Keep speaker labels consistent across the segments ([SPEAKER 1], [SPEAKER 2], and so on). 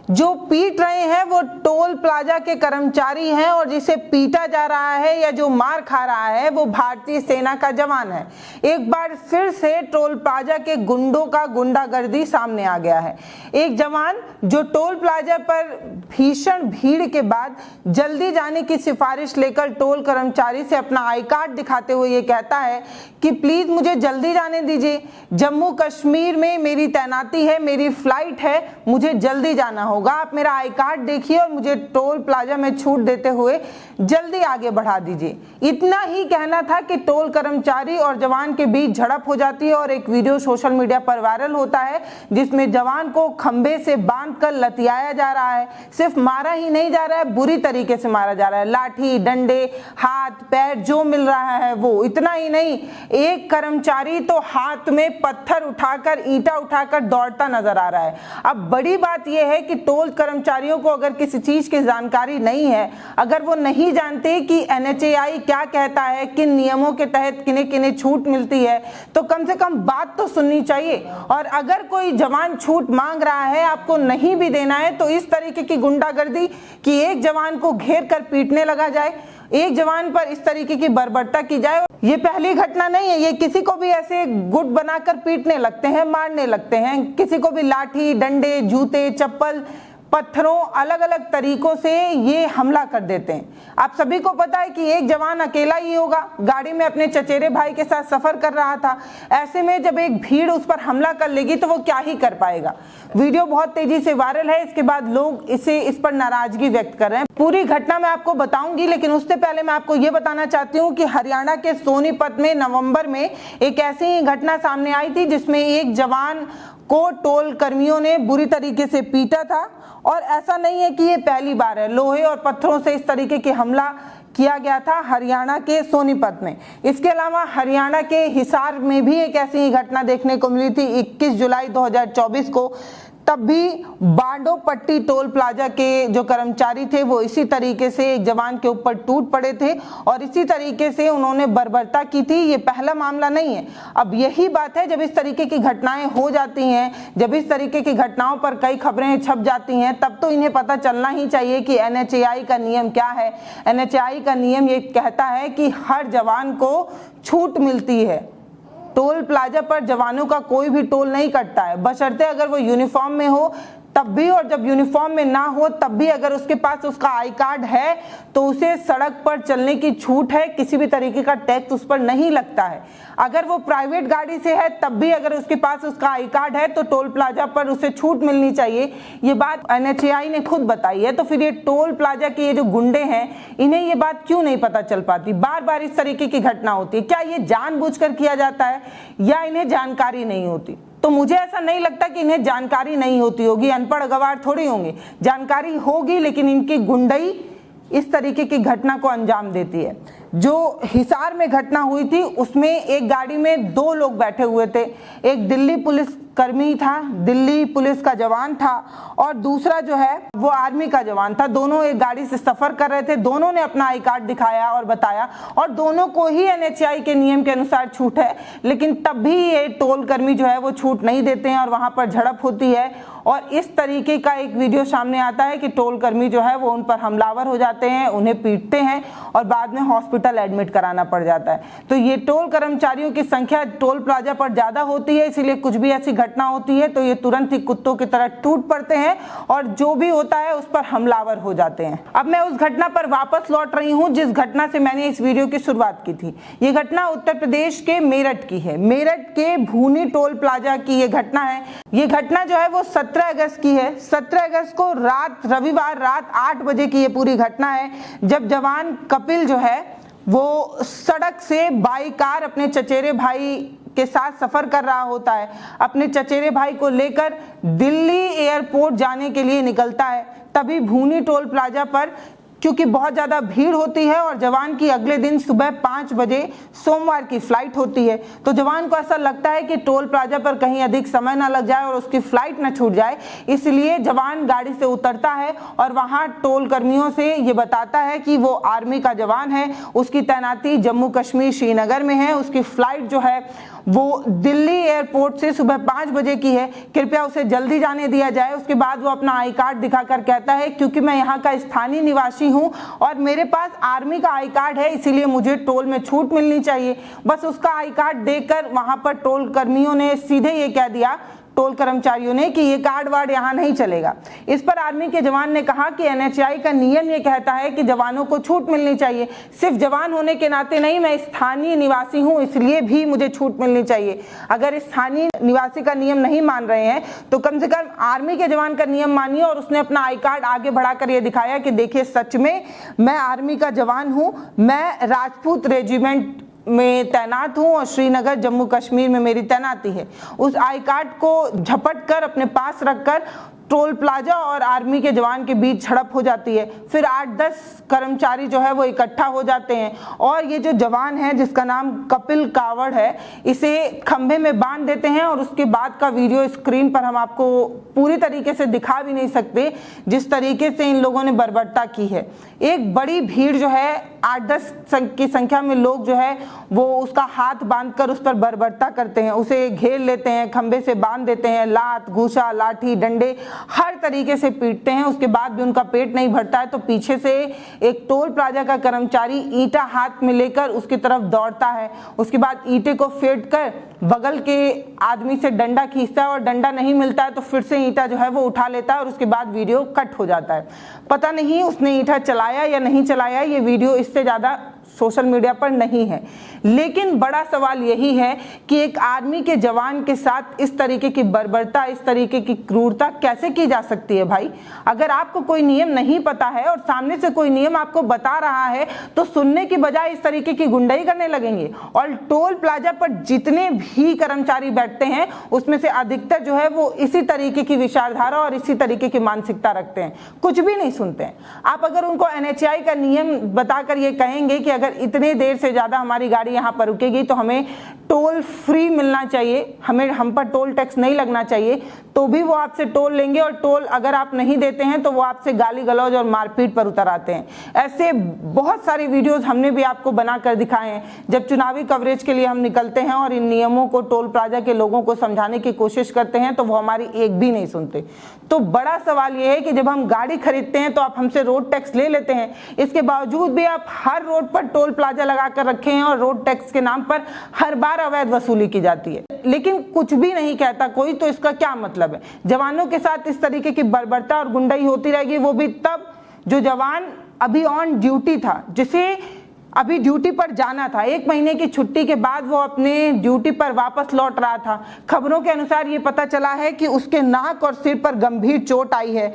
[SPEAKER 1] जो पीट रहे हैं वो टोल प्लाजा के कर्मचारी हैं और जिसे पीटा जा रहा है या जो मार खा रहा है वो भारतीय सेना का जवान है। एक बार फिर से टोल प्लाजा के गुंडों का गुंडागर्दी सामने आ गया है। एक जवान जो टोल प्लाजा पर भीषण भीड़ के बाद जल्दी जाने की सिफारिश लेकर टोल कर्मचारी से अपना आई कार्ड दिखाते हुए ये कहता है कि प्लीज मुझे जल्दी जाने दीजिए, जम्मू कश्मीर में मेरी तैनाती है, मेरी फ्लाइट है, मुझे जल्दी जाना होगा, आप मेरा आई कार्ड देखिए और मुझे टोल प्लाजा में छूट देते हुए जल्दी आगे बढ़ा दीजिए। इतना ही कहना था कि टोल कर्मचारी और जवान के बीच झड़प हो जाती है और एक वीडियो सोशल मीडिया पर वायरल होता है जिसमें जवान को खंबे से बांधकर लतियाया जा रहा है। सिर्फ मारा ही नहीं जा रहा है, बुरी तरीके से मारा जा रहा है, लाठी डंडे हाथ पैर जो मिल रहा है वो। इतना ही नहीं, एक कर्मचारी तो हाथ में पत्थर उठाकर ईंटा उठाकर दौड़ता नजर आ रहा है। अब बड़ी बात यह है कि टोल कर्मचारियों को अगर किसी चीज की जानकारी नहीं है, अगर वो नहीं जानते कि NHAI क्या कहता है, किन नियमों के तहत किन्हें किन्हें छूट मिलती है, तो कम से कम बात तो सुननी चाहिए। और अगर कोई जवान छूट मांग रहा है, आपको नहीं भी देना है, तो इस तरीके की गुंडागर्दी कि एक जवान को घेर कर पीटने लगा जाए, एक जवान पर इस तरीके की बर्बरता की जाए, ये पहली घटना नहीं है। ये किसी को भी ऐसे गुट बनाकर पीटने लगते हैं, मारने लगते हैं, किसी को भी लाठी डंडे जूते चप्पल पत्थरों अलग अलग तरीकों से ये हमला कर देते हैं। आप सभी को पता है कि एक जवान अकेला ही होगा, गाड़ी में अपने चचेरे भाई के साथ सफर कर रहा था। ऐसे में जब एक भीड़ उस पर हमला कर लेगी तो वो क्या ही कर पाएगा। वीडियो बहुत तेजी से वायरल है, इसके बाद लोग इस पर नाराजगी व्यक्त कर रहे हैं। पूरी घटना मैं आपको बताऊंगी, लेकिन उससे पहले मैं आपको ये बताना चाहती हूँ कि हरियाणा के सोनीपत में नवंबर में एक ऐसी ही घटना सामने आई थी जिसमें एक जवान को टोल कर्मियों ने बुरी तरीके से पीटा था। और ऐसा नहीं है कि ये पहली बार है, लोहे और पत्थरों से इस तरीके के हमला किया गया था हरियाणा के सोनीपत में। इसके अलावा हरियाणा के हिसार में भी एक ऐसी ही घटना देखने को मिली थी 21 जुलाई 2024 को। तब भी बांडो पट्टी टोल प्लाजा के जो कर्मचारी थे वो इसी तरीके से एक जवान के ऊपर टूट पड़े थे और इसी तरीके से उन्होंने बर्बरता की थी। ये पहला मामला नहीं है। अब यही बात है, जब इस तरीके की घटनाएं हो जाती हैं, जब इस तरीके की घटनाओं पर कई खबरें छप जाती हैं, तब तो इन्हें पता चलना ही चाहिए कि NHAI का नियम क्या है। NHAI का नियम ये कहता है कि हर जवान को छूट मिलती है। टोल प्लाजा पर जवानों का कोई भी टोल नहीं कटता है, बशर्ते अगर वो यूनिफॉर्म में हो तब भी, और जब यूनिफॉर्म में ना हो तब भी अगर उसके पास उसका आई कार्ड है तो उसे सड़क पर चलने की छूट है, किसी भी तरीके का टैक्स उस पर नहीं लगता है। अगर वो प्राइवेट गाड़ी से है तब भी अगर उसके पास उसका आई कार्ड है तो टोल प्लाजा पर उसे छूट मिलनी चाहिए। ये बात NHAI ने खुद बताई है। तो फिर ये टोल प्लाजा के ये जो गुंडे हैं, इन्हें ये बात क्यों नहीं पता चल पाती? बार बार इस तरीके की घटना होती है। क्या ये जानबूझकर किया जाता है या इन्हें जानकारी नहीं होती? तो मुझे ऐसा नहीं लगता कि इन्हें जानकारी नहीं होती होगी, अनपढ़ गवार थोड़ी होंगे, जानकारी होगी, लेकिन इनकी गुंडई इस तरीके की घटना को अंजाम देती है। जो हिसार में घटना हुई थी उसमें एक गाड़ी में 2 लोग बैठे हुए थे, एक दिल्ली पुलिस कर्मी था, दिल्ली पुलिस का जवान था, और दूसरा जो है वो आर्मी का जवान था। दोनों एक गाड़ी से सफर कर रहे थे, दोनों ने अपना आई कार्ड दिखाया और बताया, और दोनों को ही NHAI के नियम के अनुसार छूट है। लेकिन तब भी ये टोल कर्मी जो है वो छूट नहीं देते हैं और वहां पर झड़प होती है। और इस तरीके का एक वीडियो सामने आता है कि टोल कर्मी जो है वो उन पर हमलावर हो जाते हैं, उन्हें पीटते हैं और बाद में हॉस्पिटल एडमिट कराना पड़ जाता है। तो ये टोल कर्मचारियों की संख्या टोल प्लाजा पर ज्यादा होती है, इसीलिए कुछ भी ऐसी घटना होती है तो ये तुरंत ही कुत्तों की तरह टूट पड़ते हैं और जो भी होता है उस पर हमलावर हो जाते हैं। अब मैं उस घटना पर वापस लौट रही हूं जिस घटना से मैंने इस वीडियो की शुरुआत की थी। ये घटना उत्तर प्रदेश के मेरठ की है। मेरठ के भूनी टोल प्लाजा की ये घटना है। ये घटना जो है वो 17 अगस्त की है। 17 अगस्त को रविवार रात 8 बजे की ये पूरी घटना है, जब जवान कपिल जो है वो सड़क से बाई कार अपने चचेरे भाई के साथ सफर कर रहा होता है। अपने चचेरे भाई को लेकर दिल्ली एयरपोर्ट जाने के लिए निकलता है। तभी भूनी टोल प्लाजा पर क्योंकि बहुत ज्यादा भीड़ होती है और जवान की अगले दिन सुबह 5 बजे सोमवार की फ्लाइट होती है, तो जवान को ऐसा लगता है कि टोल प्लाजा पर कहीं अधिक समय ना लग जाए और उसकी फ्लाइट ना छूट जाए। इसलिए जवान गाड़ी से उतरता है और वहां टोल कर्मियों से ये बताता है कि वो आर्मी का जवान है, उसकी तैनाती जम्मू कश्मीर श्रीनगर में है, उसकी फ्लाइट जो है वो दिल्ली एयरपोर्ट से सुबह 5 बजे की है, कृपया उसे जल्दी जाने दिया जाए। उसके बाद वो अपना आई कार्ड दिखाकर कहता है क्योंकि मैं यहाँ का स्थानीय निवासी हूँ और मेरे पास आर्मी का आई कार्ड है, इसीलिए मुझे टोल में छूट मिलनी चाहिए। बस उसका आई कार्ड देकर वहां पर टोल कर्मियों ने सीधे ये कह दिया, टोल कर्मचारियों ने, कि ये कार्ड वार्ड यहाँ नहीं चलेगा। इस पर आर्मी के जवान ने कहा कि एनएचएआई का नियम ये कहता है कि जवानों को छूट मिलनी चाहिए, सिर्फ जवान होने के नाते नहीं, मैं स्थानीय निवासी हूँ इसलिए भी मुझे छूट मिलनी चाहिए। अगर स्थानीय निवासी का नियम नहीं मान रहे हैं तो कम से कम आर्मी के जवान का नियम मानिए। और उसने अपना आई कार्ड आगे बढ़ाकर ये दिखाया कि देखिए सच में मैं आर्मी का जवान हूँ, मैं राजपूत रेजिमेंट में तैनात हूं और श्रीनगर जम्मू कश्मीर में मेरी तैनाती है। उस आई कार्ड को झपट कर अपने पास रखकर टोल प्लाजा और आर्मी के जवान के बीच झड़प हो जाती है। फिर 8-10 कर्मचारी जो है वो इकट्ठा हो जाते हैं और ये जो जवान है जिसका नाम कपिल कावड़ है, इसे खंभे में बांध देते हैं। और उसके बाद का वीडियो स्क्रीन पर हम आपको पूरी तरीके से दिखा भी नहीं सकते जिस तरीके से इन लोगों ने बर्बरता की है। एक बड़ी भीड़ जो है 8-10 की संख्या में लोग जो है वो उसका हाथ बांधकर उस पर बर्बरता करते हैं, उसे घेर लेते हैं, खंभे से बांध देते हैं, लात घूसा लाठी डंडे हर तरीके से पीटते हैं। उसके बाद भी उनका पेट नहीं भरता है तो पीछे से एक टोल प्लाजा का कर्मचारी ईंटा हाथ में लेकर उसकी तरफ दौड़ता है। उसके बाद ईंटे को फेंट कर बगल के आदमी से डंडा खींचता है और डंडा नहीं मिलता है तो फिर से ईंटा जो है वो उठा लेता है और उसके बाद वीडियो कट हो जाता है। पता नहीं उसने ईंटा चलाया या नहीं चलाया, ये वीडियो इससे ज्यादा सोशल मीडिया पर नहीं है। लेकिन बड़ा सवाल यही है कि एक आर्मी के जवान के साथ इस तरीके की बर्बरता, इस तरीके की क्रूरता कैसे की जा सकती है भाई? अगर आपको कोई नियम नहीं पता है और सामने से कोई नियम आपको बता रहा है तो सुनने की बजाय इस तरीके की गुंडाई करने लगेंगे। और टोल प्लाजा पर जितने भी कर्मचारी बैठते हैं उसमें से अधिकतर जो है वो इसी तरीके की विचारधारा और इसी तरीके की मानसिकता रखते हैं, कुछ भी नहीं सुनते हैं। आप अगर उनको एनएचएआई का नियम बताकर ये कहेंगे कि अगर इतने देर से ज्यादा हमारी गाड़ी यहाँ पर रुकेगी तो हमें टोल फ्री मिलना चाहिए, हम पर टोल टैक्स नहीं लगना चाहिए, तो भी वो आपसे टोल लेंगे। और टोल अगर आप नहीं देते हैं तो वो आपसे गाली गलौज और मारपीट पर उतर आते हैं। ऐसे बहुत सारी वीडियोस हमने भी आपको बनाकर दिखाए हैं। जब चुनावी कवरेज के लिए हम निकलते हैं और इन नियमों को टोल प्लाजा के लोगों को समझाने की कोशिश करते हैं तो वो हमारी एक भी नहीं सुनते। तो बड़ा सवाल ये है कि जब हम गाड़ी खरीदते हैं तो आप हमसे रोड टैक्स ले लेते हैं, इसके बावजूद भी आप हर रोड पर टोल प्लाजा लगा कर रखे हैं और रोड टैक्स के नाम पर हर बार अवैध वसूली की जाती है, लेकिन कुछ भी नहीं कहता कोई। तो इसका क्या मतलब है? जवानों के साथ इस तरीके की बर्बरता और गुंडाई होती रहेगी, वो भी तब जो जवान अभी ऑन ड्यूटी था, जिसे अभी ड्यूटी पर जाना था। 1 महीने की छुट्टी के बाद वो अपने ड्यूटी पर वापस लौट रहा था। खबरों के अनुसार ये पता चला है कि उसके नाक और सिर पर गंभीर चोट आई है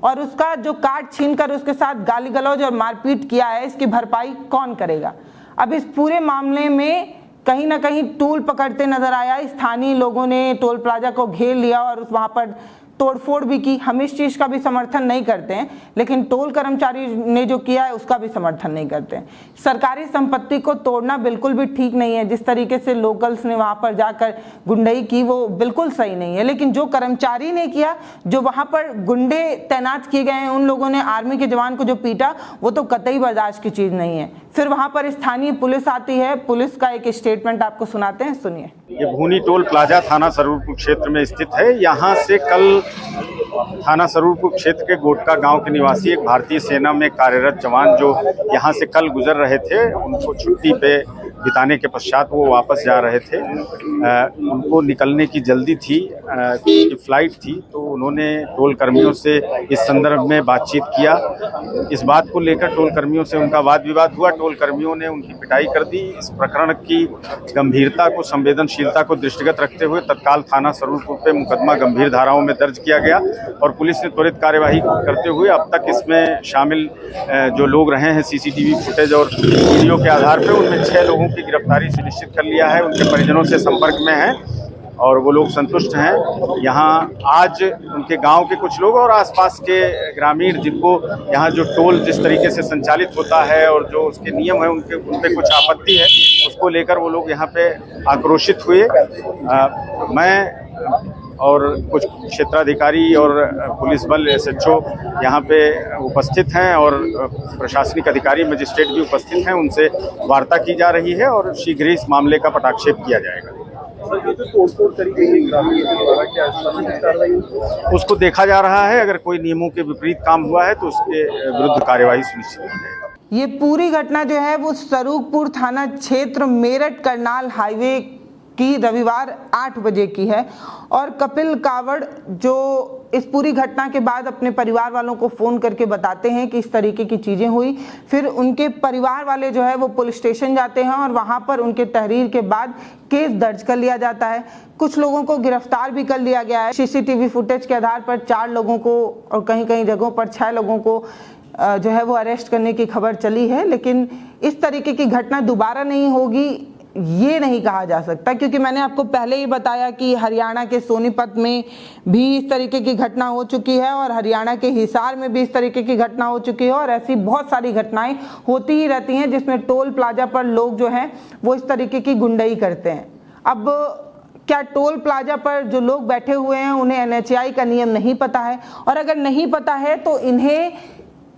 [SPEAKER 1] और उसका जो कार्ड छीनकर उसके साथ गाली गलौज और मारपीट किया है, इसकी भरपाई कौन करेगा? अब इस पूरे मामले में कहीं ना कहीं टूल पकड़ते नजर आया। स्थानीय लोगों ने टोल प्लाजा को घेर लिया और वहां पर तोड़फोड़ भी की। हम इस चीज का भी समर्थन नहीं करते हैं, लेकिन टोल कर्मचारी ने जो किया है उसका भी समर्थन नहीं करते हैं। सरकारी संपत्ति को तोड़ना बिल्कुल भी ठीक नहीं है। जिस तरीके से लोकल्स ने वहां पर जाकर गुंडई की वो बिल्कुल सही नहीं है, लेकिन जो कर्मचारी ने किया, जो वहां पर गुंडे तैनात किए गए हैं, उन लोगों ने आर्मी के जवान को जो पीटा, वो तो कतई बर्दाश्त की चीज नहीं है। फिर वहां पर स्थानीय पुलिस आती है, पुलिस का एक स्टेटमेंट आपको सुनाते हैं, सुनिए।
[SPEAKER 2] ये भूनी टोल प्लाजा थाना सरूरपुर क्षेत्र में स्थित है। यहाँ से कल थाना सरूरपुर क्षेत्र के गोटका गांव के निवासी एक भारतीय सेना में कार्यरत जवान जो यहाँ से कल गुजर रहे थे, उनको छुट्टी पे बिताने के पश्चात वो वापस जा रहे थे। उनको निकलने की जल्दी थी, फ्लाइट थी, तो उन्होंने टोल कर्मियों से इस संदर्भ में बातचीत किया। इस बात को लेकर टोल कर्मियों से उनका वाद विवाद हुआ। टोल कर्मियों ने उनकी पिटाई कर दी। इस प्रकरण की गंभीरता को, संवेदनशीलता को दृष्टिगत रखते हुए तत्काल थाना सरूरपुर पे मुकदमा गंभीर धाराओं में दर्ज किया गया और पुलिस ने त्वरित कार्यवाही करते हुए अब तक इसमें शामिल जो लोग रहे हैं, सीसीटीवी फुटेज और वीडियो के आधार पर उनमें 6 लोगों की गिरफ्तारी सुनिश्चित कर लिया है। उनके परिजनों से संपर्क में हैं और वो लोग संतुष्ट हैं। यहाँ आज उनके गांव के कुछ लोग और आसपास के ग्रामीण, जिनको यहाँ जो टोल जिस तरीके से संचालित होता है और जो उसके नियम है, उन पे कुछ आपत्ति है, उसको लेकर वो लोग यहाँ पे आक्रोशित हुए। मैं और कुछ क्षेत्राधिकारी और पुलिस बल SHO यहाँ पे उपस्थित हैं और प्रशासनिक अधिकारी मजिस्ट्रेट भी उपस्थित हैं। उनसे वार्ता की जा रही है और शीघ्र ही इस मामले का पटाक्षेप किया जाएगा। उसको देखा जा रहा है। अगर कोई नियमों के विपरीत काम हुआ है तो उसके विरुद्ध कार्यवाही सुनिश्चित की जाएगी।
[SPEAKER 1] ये पूरी घटना जो है वो स्वरूपपुर थाना क्षेत्र मेरठ करनाल हाईवे की रविवार 8 बजे की है और कपिल कावड़ जो इस पूरी घटना के बाद अपने परिवार वालों को फ़ोन करके बताते हैं कि इस तरीके की चीज़ें हुई। फिर उनके परिवार वाले जो है वो पुलिस स्टेशन जाते हैं और वहाँ पर उनके तहरीर के बाद केस दर्ज कर लिया जाता है। कुछ लोगों को गिरफ्तार भी कर लिया गया है। सीसीटीवी फुटेज के आधार पर 4 लोगों को और कहीं कहीं जगहों पर 6 लोगों को जो है वो अरेस्ट करने की खबर चली है। लेकिन इस तरीके की घटना दोबारा नहीं होगी ये नहीं कहा जा सकता, क्योंकि मैंने आपको पहले ही बताया कि हरियाणा के सोनीपत में भी इस तरीके की घटना हो चुकी है और हरियाणा के हिसार में भी इस तरीके की घटना हो चुकी है और ऐसी बहुत सारी घटनाएं होती ही रहती हैं जिसमें टोल प्लाजा पर लोग जो हैं वो इस तरीके की गुंडई करते हैं। अब क्या टोल प्लाजा पर जो लोग बैठे हुए हैं उन्हें NHAI का नियम नहीं पता है? और अगर नहीं पता है तो इन्हें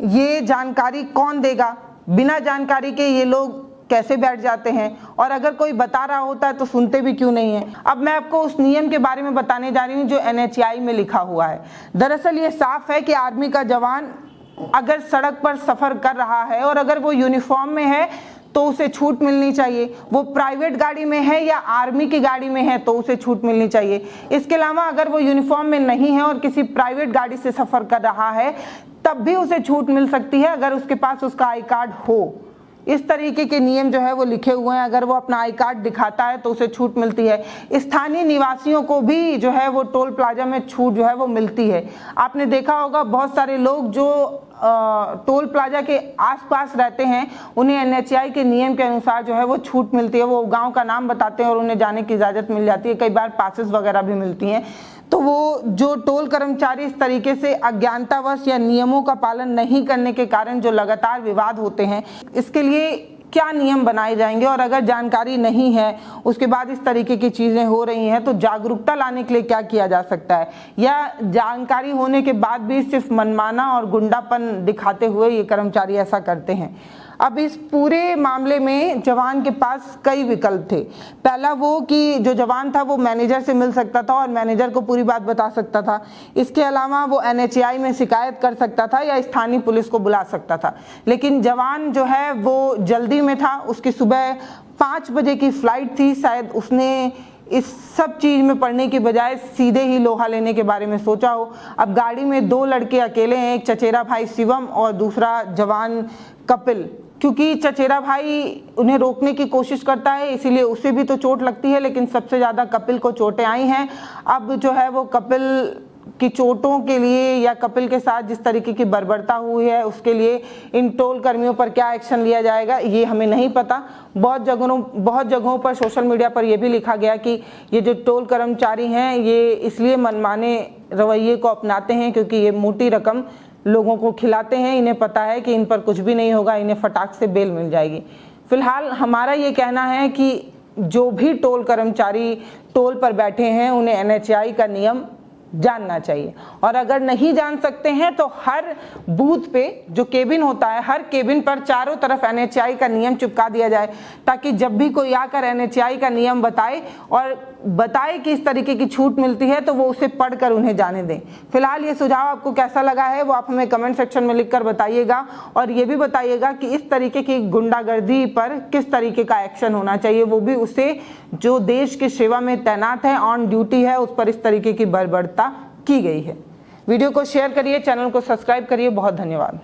[SPEAKER 1] ये जानकारी कौन देगा? बिना जानकारी के ये लोग कैसे बैठ जाते हैं? और अगर कोई बता रहा होता है तो सुनते भी क्यों नहीं है? अब मैं आपको उस नियम के बारे में बताने जा रही हूँ जो NHAI में लिखा हुआ है। दरअसल ये साफ है कि आर्मी का जवान अगर सड़क पर सफर कर रहा है और अगर वो यूनिफॉर्म में है तो उसे छूट मिलनी चाहिए। वो प्राइवेट गाड़ी में है या आर्मी की गाड़ी में है तो उसे छूट मिलनी चाहिए। इसके अलावा अगर वो यूनिफॉर्म में नहीं है और किसी प्राइवेट गाड़ी से सफर कर रहा है तब भी उसे छूट मिल सकती है अगर उसके पास उसका आई कार्ड हो। इस तरीके के नियम जो है वो लिखे हुए हैं। अगर वो अपना आई कार्ड दिखाता है तो उसे छूट मिलती है। स्थानीय निवासियों को भी जो है वो टोल प्लाजा में छूट जो है वो मिलती है। आपने देखा होगा बहुत सारे लोग जो टोल प्लाजा के आसपास रहते हैं उन्हें NHAI के नियम के अनुसार जो है वो छूट मिलती है। वो गांव का नाम बताते हैं और उन्हें जाने की इजाज़त मिल जाती है। कई बार पासेस वगैरह भी मिलती हैं। तो वो जो टोल कर्मचारी इस तरीके से अज्ञानतावश या नियमों का पालन नहीं करने के कारण जो लगातार विवाद होते हैं, इसके लिए क्या नियम बनाए जाएंगे? और अगर जानकारी नहीं है उसके बाद इस तरीके की चीज़ें हो रही हैं तो जागरूकता लाने के लिए क्या किया जा सकता है? या जानकारी होने के बाद भी सिर्फ मनमाना और गुंडापन दिखाते हुए ये कर्मचारी ऐसा करते हैं? अब इस पूरे मामले में जवान के पास कई विकल्प थे। पहला वो कि जो जवान था वो मैनेजर से मिल सकता था और मैनेजर को पूरी बात बता सकता था। इसके अलावा वो NHAI में शिकायत कर सकता था या स्थानीय पुलिस को बुला सकता था। लेकिन जवान जो है वो जल्दी में था। उसकी सुबह 5 बजे की फ्लाइट थी। शायद उसने इस सब चीज़ में पढ़ने की बजाय सीधे ही लोहा लेने के बारे में सोचा हो। अब गाड़ी में 2 लड़के अकेले हैं, एक चचेरा भाई शिवम और दूसरा जवान कपिल। क्योंकि चचेरा भाई उन्हें रोकने की कोशिश करता है इसीलिए उसे भी तो चोट लगती है, लेकिन सबसे ज़्यादा कपिल को चोटें आई हैं। अब जो है वो कपिल की चोटों के लिए या कपिल के साथ जिस तरीके की बर्बरता हुई है उसके लिए इन टोल कर्मियों पर क्या एक्शन लिया जाएगा ये हमें नहीं पता। बहुत जगहों पर सोशल मीडिया पर यह भी लिखा गया कि ये जो टोल कर्मचारी हैं ये इसलिए मनमाने रवैये को अपनाते हैं क्योंकि ये मोटी रकम लोगों को खिलाते हैं। इन्हें पता है कि इन पर कुछ भी नहीं होगा, इन्हें फटाक से बेल मिल जाएगी। फिलहाल हमारा ये कहना है कि जो भी टोल कर्मचारी टोल पर बैठे हैं उन्हें NHAI का नियम जानना चाहिए। और अगर नहीं जान सकते हैं तो हर बूथ पे जो केबिन होता है हर केबिन पर चारों तरफ NHAI का नियम चिपका दिया जाए ताकि जब भी कोई आकर NHAI का नियम बताए और बताए कि इस तरीके की छूट मिलती है तो वो उसे पढ़कर उन्हें जाने दें। फिलहाल ये सुझाव आपको कैसा लगा है वो आप हमें कमेंट सेक्शन में लिखकर बताइएगा और ये भी बताइएगा कि इस तरीके की गुंडागर्दी पर किस तरीके का एक्शन होना चाहिए, वो भी उसे जो देश की सेवा में तैनात है, ऑन ड्यूटी है, उस पर इस तरीके की बर्बरता की गई है। वीडियो को शेयर करिए, चैनल को सब्सक्राइब करिए। बहुत धन्यवाद।